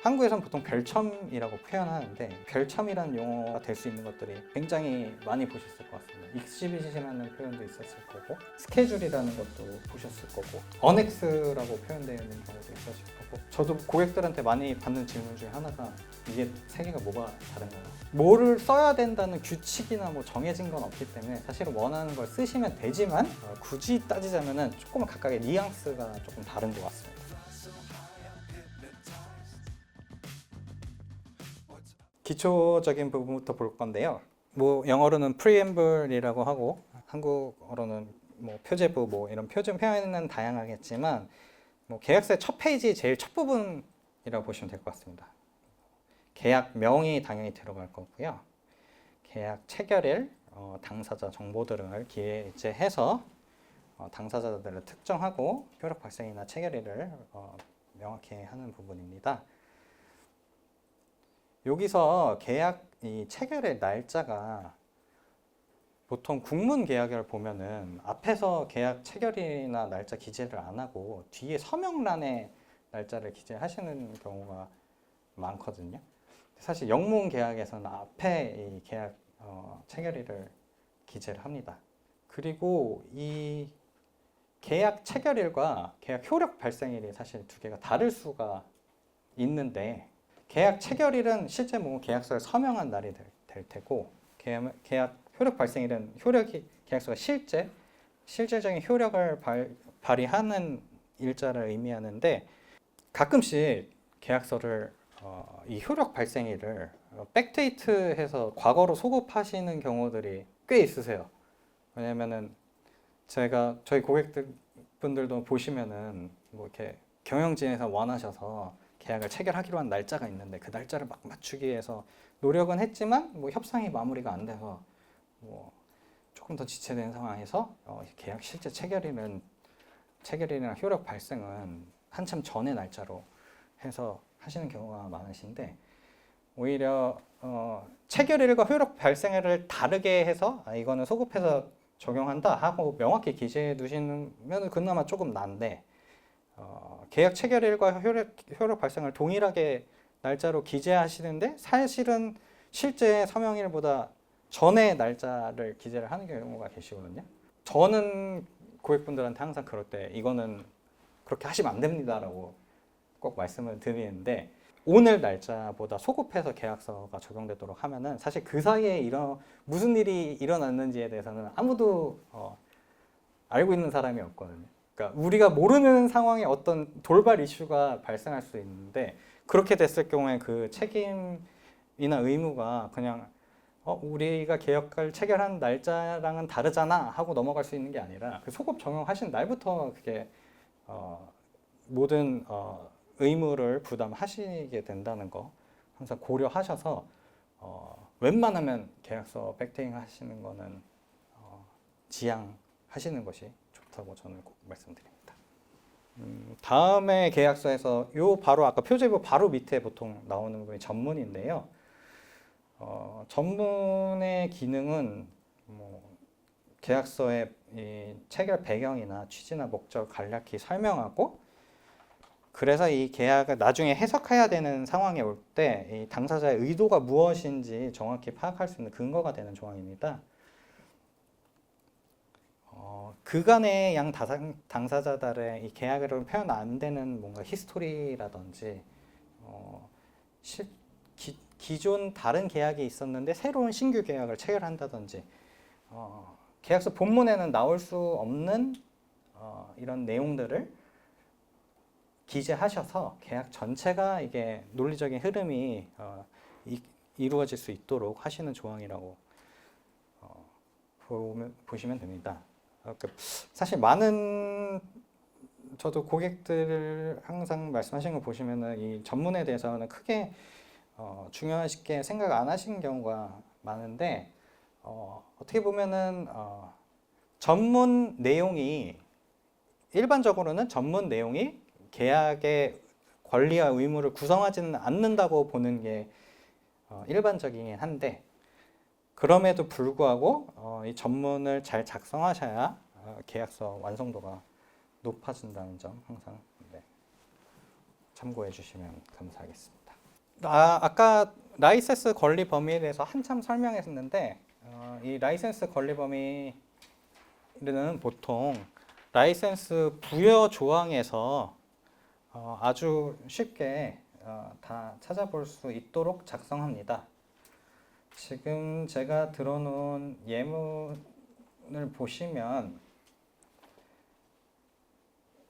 한국에서는 보통 별첨이라고 표현하는데 별첨이라는 용어가 될 수 있는 것들이 굉장히 많이 보셨을 것 같습니다. 익시비시라는 표현도 있었을 거고 스케줄이라는 것도 보셨을 거고 어넥스라고 표현되어 있는 경우도 있었을 거고 저도 고객들한테 많이 받는 질문 중에 하나가 이게 세 개가 뭐가 다른가요? 뭐를 써야 된다는 규칙이나 뭐 정해진 건 없기 때문에 사실은 원하는 걸 쓰시면 되지만 굳이 따지자면은 조금 각각의 뉘앙스가 조금 다른 것 같습니다. 기초적인 부분부터 볼 건데요. 뭐 영어로는 preamble이라고 하고 한국어로는 뭐 표제부 뭐 이런 표현은 다양하겠지만 뭐 계약서의 첫 페이지 제일 첫 부분이라고 보시면 될 것 같습니다. 계약명이 당연히 들어갈 거고요. 계약 체결일, 당사자 정보 등을 기재해서 당사자들을 특정하고 효력 발생이나 체결일을 명확히 하는 부분입니다. 여기서 계약 이 체결의 날짜가 보통 국문 계약을 보면은 앞에서 계약 체결이나 날짜 기재를 안 하고 뒤에 서명란에 날짜를 기재하시는 경우가 많거든요. 사실 영문 계약에서는 앞에 이 계약 체결일을 기재를 합니다. 그리고 이 계약 체결일과 계약 효력 발생일이 사실 두 개가 다를 수가 있는데 계약 체결일은 실제 뭐 계약서를 서명한 날이 될 테고 계약 효력 발생일은 계약서가 실질적인 효력을 발휘하는 일자를 의미하는데 가끔씩 계약서를 이 효력 발생일을 백데이트해서 과거로 소급하시는 경우들이 꽤 있으세요. 왜냐면은 저희 고객분들도 보시면은 뭐 이렇게 경영진에서 원하셔서 계약을 체결하기로 한 날짜가 있는데 그 날짜를 막 맞추기 위해서 노력은 했지만 뭐 협상이 마무리가 안 돼서 뭐 조금 더 지체된 상황에서 계약 실제 체결이나 효력 발생은 한참 전의 날짜로 해서 하시는 경우가 많으신데 오히려 체결일과 효력 발생일을 다르게 해서 이거는 소급해서 적용한다 하고 명확히 기재해 두시면 그나마 조금 난데 계약 체결일과 효력 발생을 동일하게 날짜로 기재하시는데 사실은 실제 서명일보다 전에 날짜를 기재를 하는 경우가 계시거든요. 저는 고객분들한테 항상 그럴 때 이거는 그렇게 하시면 안 됩니다라고 꼭 말씀을 드리는데 오늘 날짜보다 소급해서 계약서가 적용되도록 하면은 사실 그 사이에 무슨 일이 일어났는지에 대해서는 아무도 알고 있는 사람이 없거든요. 그러니까 우리가 모르는 상황에 어떤 돌발 이슈가 발생할 수 있는데 그렇게 됐을 경우에 그 책임이나 의무가 그냥 우리가 계약을 체결한 날짜랑은 다르잖아 하고 넘어갈 수 있는 게 아니라 그 소급 적용하신 날부터 그게 모든 의무를 부담하시게 된다는 거 항상 고려하셔서 웬만하면 계약서 백데이팅 하시는 거는 지양하시는 것이 좋다고 저는 꼭 말씀드립니다. 다음에 계약서에서 바로 아까 표제부 바로 밑에 보통 나오는 부분이 전문인데요. 전문의 기능은 뭐 계약서의 이 체결 배경이나 취지나 목적 간략히 설명하고 그래서 이 계약을 나중에 해석해야 되는 상황에 올 때 이 당사자의 의도가 무엇인지 정확히 파악할 수 있는 근거가 되는 조항입니다. 그간의 양 당사자들의 이 계약으로 표현 안 되는 뭔가 히스토리라든지 기존 다른 계약이 있었는데 새로운 신규 계약을 체결한다든지 계약서 본문에는 나올 수 없는 이런 내용들을 기재하셔서 계약 전체가 이게 논리적인 흐름이 이루어질 수 있도록 하시는 조항이라고 보시면 됩니다. 사실 저도 고객들 항상 말씀하시는 거 보시면은 이 전문에 대해서는 크게 중요하게 생각 안 하시는 경우가 많은데 어떻게 보면은 전문 내용이 일반적으로는 전문 내용이 계약의 권리와 의무를 구성하지는 않는다고 보는 게 일반적이긴 한데 그럼에도 불구하고 이 전문을 잘 작성하셔야 계약서 완성도가 높아진다는 점 항상 참고해 주시면 감사하겠습니다. 아까 라이센스 권리 범위에 대해서 한참 설명했는데 이 라이센스 권리 범위는 보통 라이센스 부여 조항에서 아주 쉽게 다 찾아볼 수 있도록 작성합니다. 지금 제가 들어놓은 예문을 보시면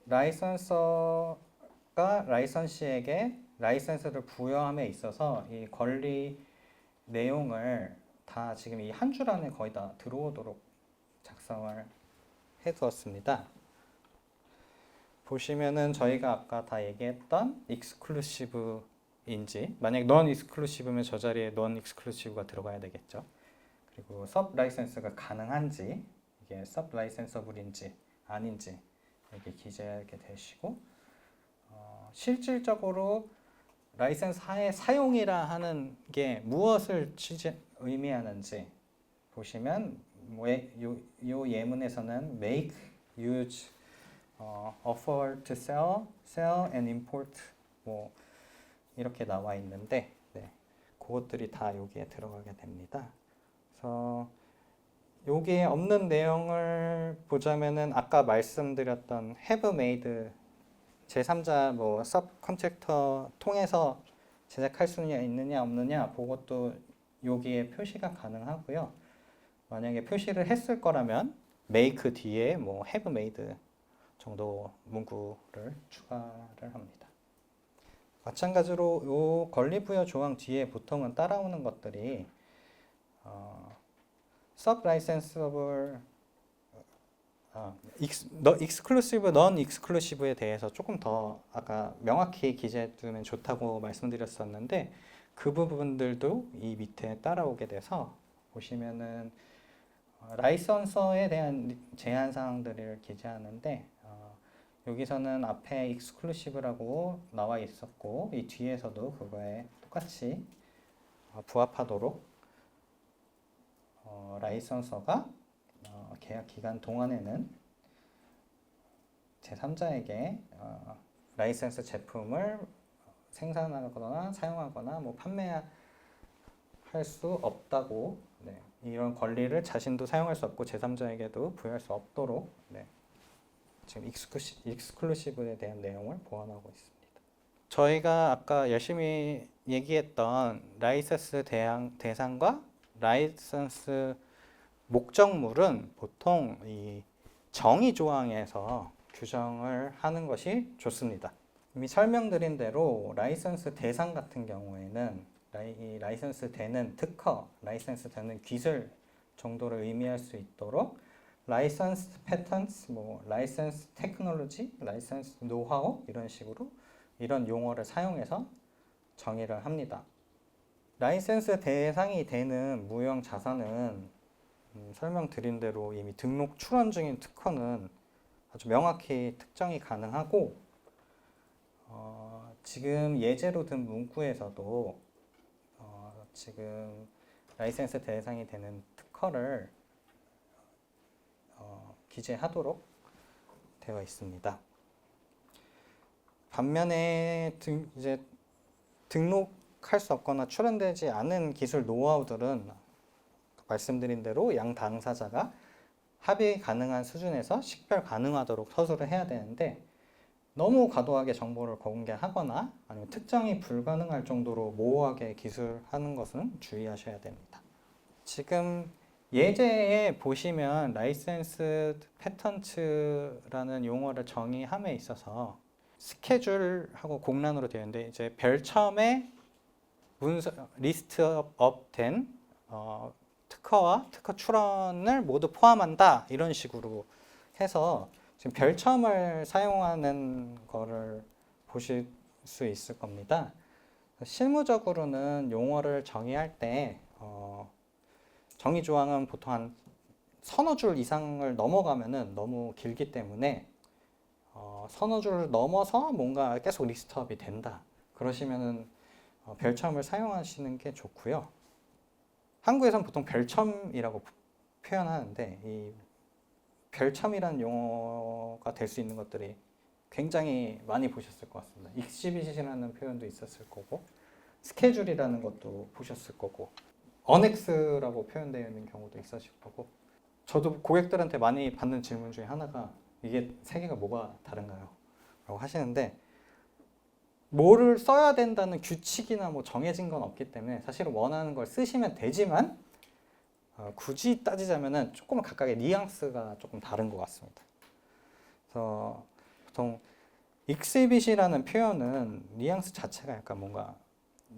라이선서가 라이선시에게 라이센스를 부여함에 있어서 이 권리 내용을 다 지금 이 한 줄 안에 거의 다 들어오도록 작성을 해두었습니다. 보시면은 저희가 아까 다 얘기했던 익스클루시브인지, 만약 non exclusive면 저 자리에 non exclusive가 들어가야 되겠죠. 그리고 sub 라이센스가 가능한지, 이게 sub 라이센서블인지 아닌지 이렇게 기재하게 되시고, 실질적으로 라이센스 하에 사용이라 하는 게 무엇을 의미하는지 보시면 요 예문에서는 make, use, offer to sell, sell and import 뭐 이렇게 나와 있는데 그것들이 다 여기에 들어가게 됩니다. 그래서 여기에 없는 내용을 보자면은 아까 말씀드렸던 have made 제3자 뭐 subcontractor 통해서 제작할 수 있느냐 없느냐 그것도 여기에 표시가 가능하고요. 만약에 표시를 했을 거라면 make 뒤에 뭐 have made 정도 문구를 추가를 합니다. 마찬가지로 이 권리부여 조항 뒤에 보통은 따라오는 것들이 sub-licensable, exclusive, non-exclusive에 대해서 조금 더 아까 명확히 기재해두면 좋다고 말씀드렸었는데 그 부분들도 이 밑에 따라오게 돼서 보시면은 라이선서에 대한 제한 사항들을 기재하는데 여기서는 앞에 exclusive라고 나와 있었고 이 뒤에서도 그거에 똑같이 부합하도록 라이선서가 계약 기간 동안에는 제3자에게 라이선스 제품을 생산하거나 사용하거나 뭐 판매할 수 없다고 이런 권리를 자신도 사용할 수 없고 제3자에게도 부여할 수 없도록 지금 익스클루시브에 대한 내용을 보완하고 있습니다. 저희가 아까 열심히 얘기했던 라이선스 대상과 라이선스 목적물은 보통 이 정의 조항에서 규정을 하는 것이 좋습니다. 이미 설명드린 대로 라이선스 대상 같은 경우에는 이 라이선스 되는 특허, 라이선스 되는 기술 정도를 의미할 수 있도록 라이선스 패턴스, 뭐 라이선스 테크놀로지, 라이선스 노하우 이런 식으로 이런 용어를 사용해서 정의를 합니다. 라이선스 대상이 되는 무형 자산은 설명드린 대로 이미 등록 출원 중인 특허는 아주 명확히 특정이 가능하고 지금 예제로 든 문구에서도 지금 라이선스 대상이 되는 특허를 기재하도록 되어 있습니다. 반면에 이제 등록할 수 없거나 출원되지 않은 기술 노하우들은 말씀드린 대로 양 당사자가 합의 가능한 수준에서 식별 가능하도록 서술을 해야 되는데 너무 과도하게 정보를 공개하거나 아니면 특정이 불가능할 정도로 모호하게 기술하는 것은 주의하셔야 됩니다. 지금 예제에 보시면 라이센스 패턴트라는 용어를 정의함에 있어서 스케줄하고 공란으로 되어 있는데 이제 별첨에 리스트업된 특허와 특허 출원을 모두 포함한다 이런 식으로 해서 지금 별첨을 사용하는 거를 보실 수 있을 겁니다. 실무적으로는 용어를 정의할 때 정의 조항은 보통 한 서너 줄 이상을 넘어가면은 너무 길기 때문에 서너 줄을 넘어서 뭔가 계속 리스트업이 된다. 그러시면은 별첨을 사용하시는 게 좋고요. 한국에서는 보통 별첨이라고 표현하는데 이 별첨이라는 용어가 될 수 있는 것들이 굉장히 많이 보셨을 것 같습니다. 익시비시라는 표현도 있었을 거고 스케줄이라는 것도 보셨을 거고 어넥스라고 표현되어 있는 경우도 있으실 거고 저도 고객들한테 많이 받는 질문 중에 하나가 이게 세 개가 뭐가 다른가요? 라고 하시는데 뭐를 써야 된다는 규칙이나 뭐 정해진 건 없기 때문에 사실은 원하는 걸 쓰시면 되지만 굳이 따지자면은 조금 각각의 뉘앙스가 조금 다른 것 같습니다. 그래서 보통 exhibit이라는 표현은 뉘앙스 자체가 약간 뭔가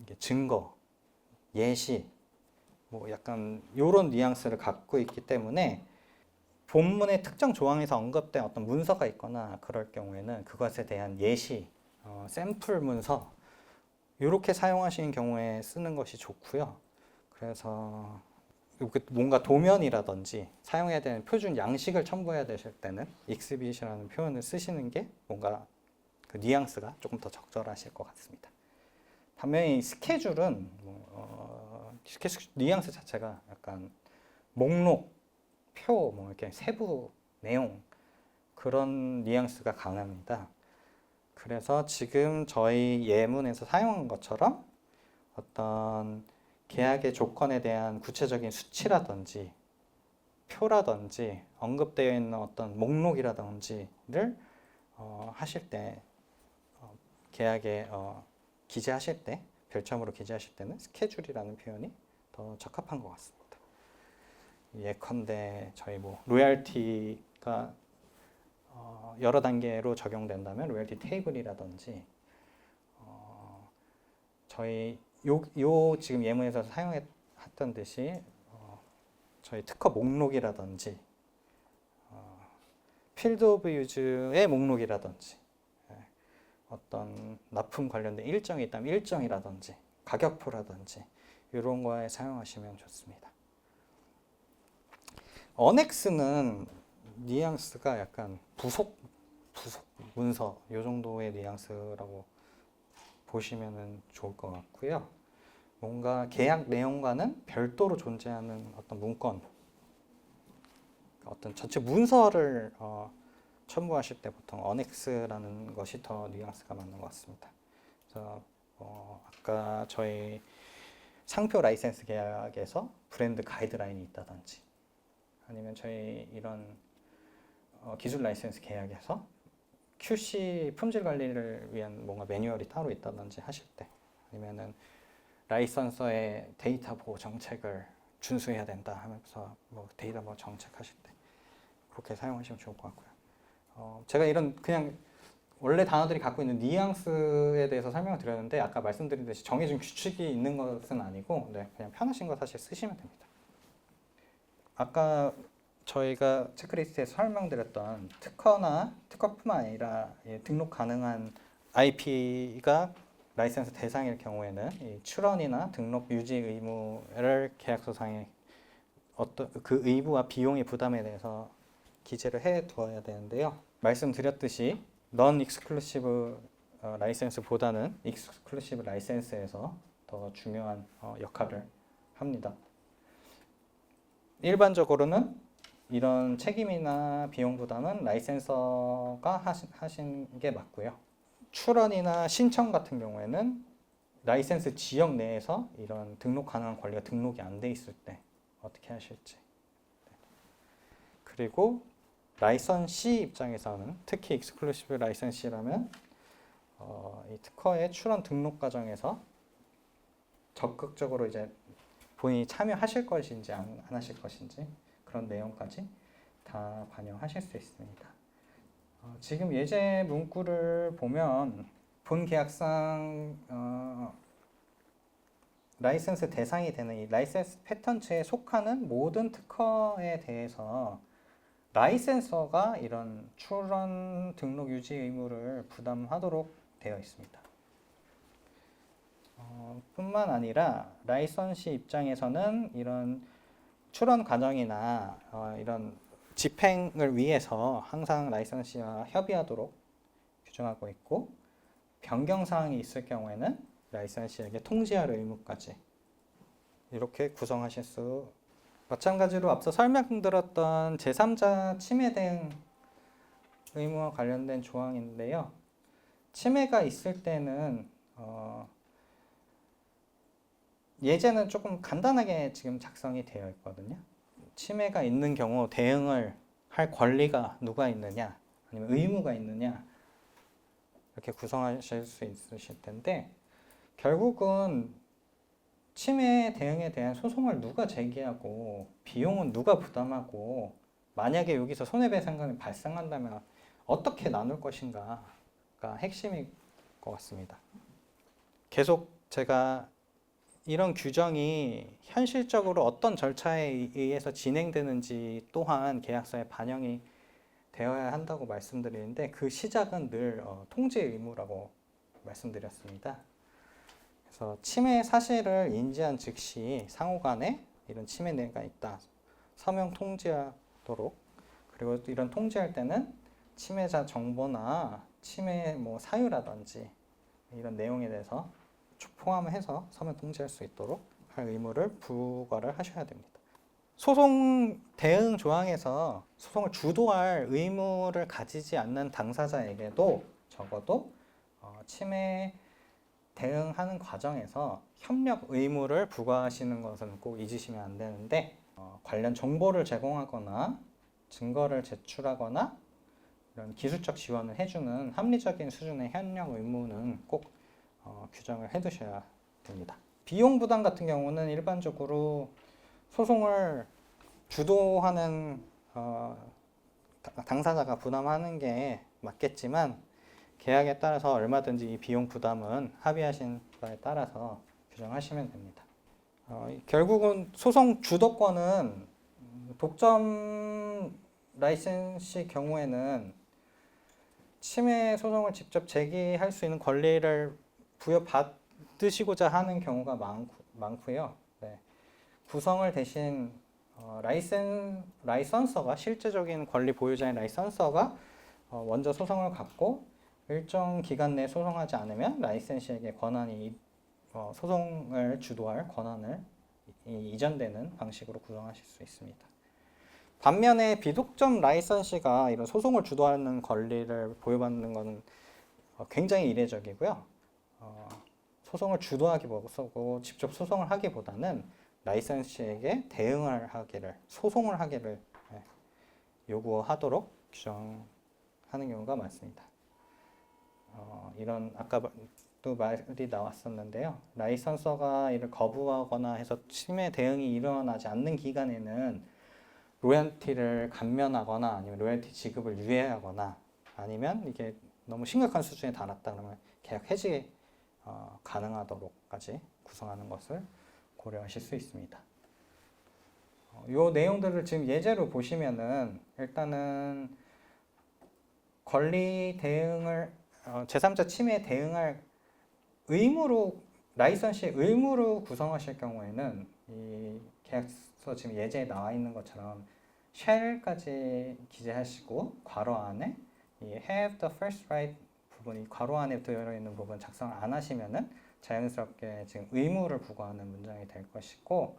이게 증거, 예시, 뭐 약간 이런 뉘앙스를 갖고 있기 때문에 본문의 특정 조항에서 언급된 어떤 문서가 있거나 그럴 경우에는 그것에 대한 예시, 샘플 문서 이렇게 사용하시는 경우에 쓰는 것이 좋고요. 그래서 뭔가 도면이라든지 사용해야 되는 표준 양식을 첨부해야 되실 때는 exhibit이라는 표현을 쓰시는 게 뭔가 그 뉘앙스가 조금 더 적절하실 것 같습니다. 반면에 스케줄은 스케줄 뉘앙스 자체가 약간 목록, 표, 뭐 이렇게 세부 내용 그런 뉘앙스가 강합니다. 그래서 지금 저희 예문에서 사용한 것처럼 어떤 계약의 조건에 대한 구체적인 수치라든지 표라든지 언급되어 있는 어떤 목록이라든지를 하실 때 계약에 기재하실 때 별첨으로 기재하실 때는 스케줄이라는 표현이 더 적합한 것 같습니다. 예컨대 저희 뭐 로열티가 여러 단계로 적용된다면 로열티 테이블이라든지 저희 요 지금 예문에서 사용했던 듯이 저희 특허 목록이라든지 필드 오브 유즈의 목록이라든지 어떤 납품 관련된 일정이 있다면 일정이라든지 가격표라든지 이런 거에 사용하시면 좋습니다. 어넥스는 뉘앙스가 약간 부속 문서 이 정도의 뉘앙스라고 보시면 좋을 것 같고요. 뭔가 계약 내용과는 별도로 존재하는 어떤 문건, 어떤 전체 문서를 첨부하실 때 보통 어넥스라는 것이 더 뉘앙스가 맞는 것 같습니다. 그래서 아까 저희 상표 라이센스 계약에서 브랜드 가이드라인이 있다든지 아니면 저희 이런 기술 라이센스 계약에서 QC 품질 관리를 위한 뭔가 매뉴얼이 따로 있다든지 하실 때 아니면은 라이선서의 데이터 보호 정책을 준수해야 된다 하면서 뭐 데이터 보호 정책하실 때 그렇게 사용하시면 좋을 것 같고요. 제가 이런 그냥 원래 단어들이 갖고 있는 뉘앙스에 대해서 설명을 드렸는데 아까 말씀드린 듯이 정해진 규칙이 있는 것은 아니고 그냥 편하신 거 사실 쓰시면 됩니다. 아까 저희가 체크리스트에서 설명드렸던 특허뿐만 아니라 등록 가능한 IP가 라이센스 대상일 경우에는 이 출원이나 등록 유지 의무를 계약서상에 어떤 그 의무와 비용의 부담에 대해서 기재를 해 두어야 되는데요. 말씀드렸듯이 non exclusive 라이센스보다는 exclusive 라이센스에서 더 중요한 역할을 합니다. 일반적으로는 이런 책임이나 비용 부담은 라이센서가 하신 게 맞고요. 출원이나 신청 같은 경우에는 라이센스 지역 내에서 이런 등록 가능한 권리가 등록이 안 돼 있을 때 어떻게 하실지. 그리고 라이선시 입장에서는 특히 익스클루시브 라이선시라면 이 특허의 출원 등록 과정에서 적극적으로 이제 본인이 참여하실 것인지 안 하실 것인지 그런 내용까지 다 반영하실 수 있습니다. 지금 예제 문구를 보면 본 계약상 라이센스 대상이 되는 이 라이센스 패턴츠에 속하는 모든 특허에 대해서 라이센서가 이런 출원 등록 유지 의무를 부담하도록 되어 있습니다. 뿐만 아니라 라이선시 입장에서는 이런 출원 과정이나 이런 집행을 위해서 항상 라이선시와 협의하도록 규정하고 있고 변경사항이 있을 경우에는 라이선시에게 통지할 의무까지 이렇게 구성하실 수 마찬가지로 앞서 설명드렸던 제3자 침해 대응 의무와 관련된 조항인데요. 침해가 있을 때는 예제는 조금 간단하게 지금 작성이 되어 있거든요. 침해가 있는 경우 대응을 할 권리가 누가 있느냐, 아니면 의무가 있느냐, 이렇게 구성하실 수 있으실 텐데, 결국은 침해 대응에 대한 소송을 누가 제기하고, 비용은 누가 부담하고, 만약에 여기서 손해배상금이 발생한다면 어떻게 나눌 것인가가 핵심일 것 같습니다. 계속 제가 이런 규정이 현실적으로 어떤 절차에 의해서 진행되는지 또한 계약서에 반영이 되어야 한다고 말씀드리는데, 그 시작은 늘 통지 의무라고 말씀드렸습니다. 그래서 침해 사실을 인지한 즉시 상호간에 이런 침해 내가 있다 서명 통지하도록, 그리고 이런 통지할 때는 침해자 정보나 침해 사유라든지 이런 내용에 대해서 포함해서 서면 통지할 수 있도록 할 의무를 부과를 하셔야 됩니다. 소송 대응 조항에서 소송을 주도할 의무를 가지지 않는 당사자에게도 적어도 침해 대응하는 과정에서 협력 의무를 부과하시는 것은 꼭 잊으시면 안 되는데, 관련 정보를 제공하거나 증거를 제출하거나 이런 기술적 지원을 해주는 합리적인 수준의 협력 의무는 꼭 규정을 해두셔야 됩니다. 비용 부담 같은 경우는 일반적으로 소송을 주도하는 당사자가 부담하는 게 맞겠지만, 계약에 따라서 얼마든지 이 비용 부담은 합의하신 바에 따라서 규정하시면 됩니다. 결국은 소송 주도권은 독점 라이센시 경우에는 침해 소송을 직접 제기할 수 있는 권리를 부여받으시고자 하는 경우가 많고요. 네. 구성을 대신 라이선서가, 실제적인 권리 보유자인 라이선서가 먼저 소송을 갖고 일정 기간 내에 소송하지 않으면 라이센시에게 권한이 소송을 주도할 권한을 이전되는 방식으로 구성하실 수 있습니다. 반면에 비독점 라이선시가 이런 소송을 주도하는 권리를 보유받는 것은 굉장히 이례적이고요. 소송을 주도하기보다는 직접 소송을 하기보다는 라이선시에게 대응을 하기를, 소송을 하기를 요구하도록 규정하는 경우가 많습니다. 이런 아까도 말이 나왔었는데요. 라이선서가 이를 거부하거나 해서 침해 대응이 일어나지 않는 기간에는 로열티를 감면하거나 아니면 로열티 지급을 유예하거나, 아니면 이게 너무 심각한 수준에 달았다 그러면 계약 해지 가능하도록까지 구성하는 것을 고려하실 수 있습니다. 이 내용들을 지금 예제로 보시면은, 일단은 권리 대응을 제3자 침해에 대응할 의무로, 라이선시 의무로 구성하실 경우에는 이 계약서 지금 예제에 나와 있는 것처럼 shall까지 기재하시고, 괄호 안에 이 have the first right 부분이 괄호 안에 들어있는 부분 작성을 안 하시면은 자연스럽게 지금 의무를 부과하는 문장이 될 것이고,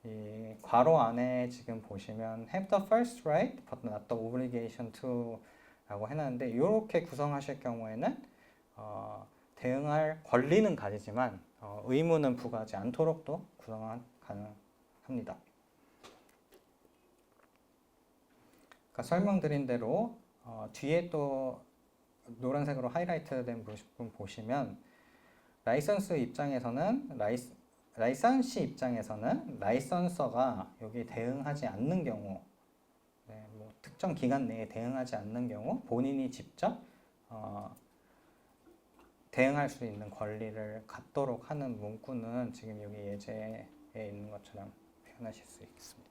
이 괄호 안에 지금 보시면 have the first right but not the obligation to 라고 해놨는데, 이렇게 구성하실 경우에는 대응할 권리는 가지지만 의무는 부과하지 않도록도 구성 가능합니다. 그러니까 설명드린 대로 뒤에 또 노란색으로 하이라이트된 부분 보시면, 라이선시 입장에서는 라이선서가 여기 대응하지 않는 경우, 특정 기간 내에 대응하지 않는 경우 본인이 직접 대응할 수 있는 권리를 갖도록 하는 문구는 지금 여기 예제에 있는 것처럼 표현하실 수 있습니다.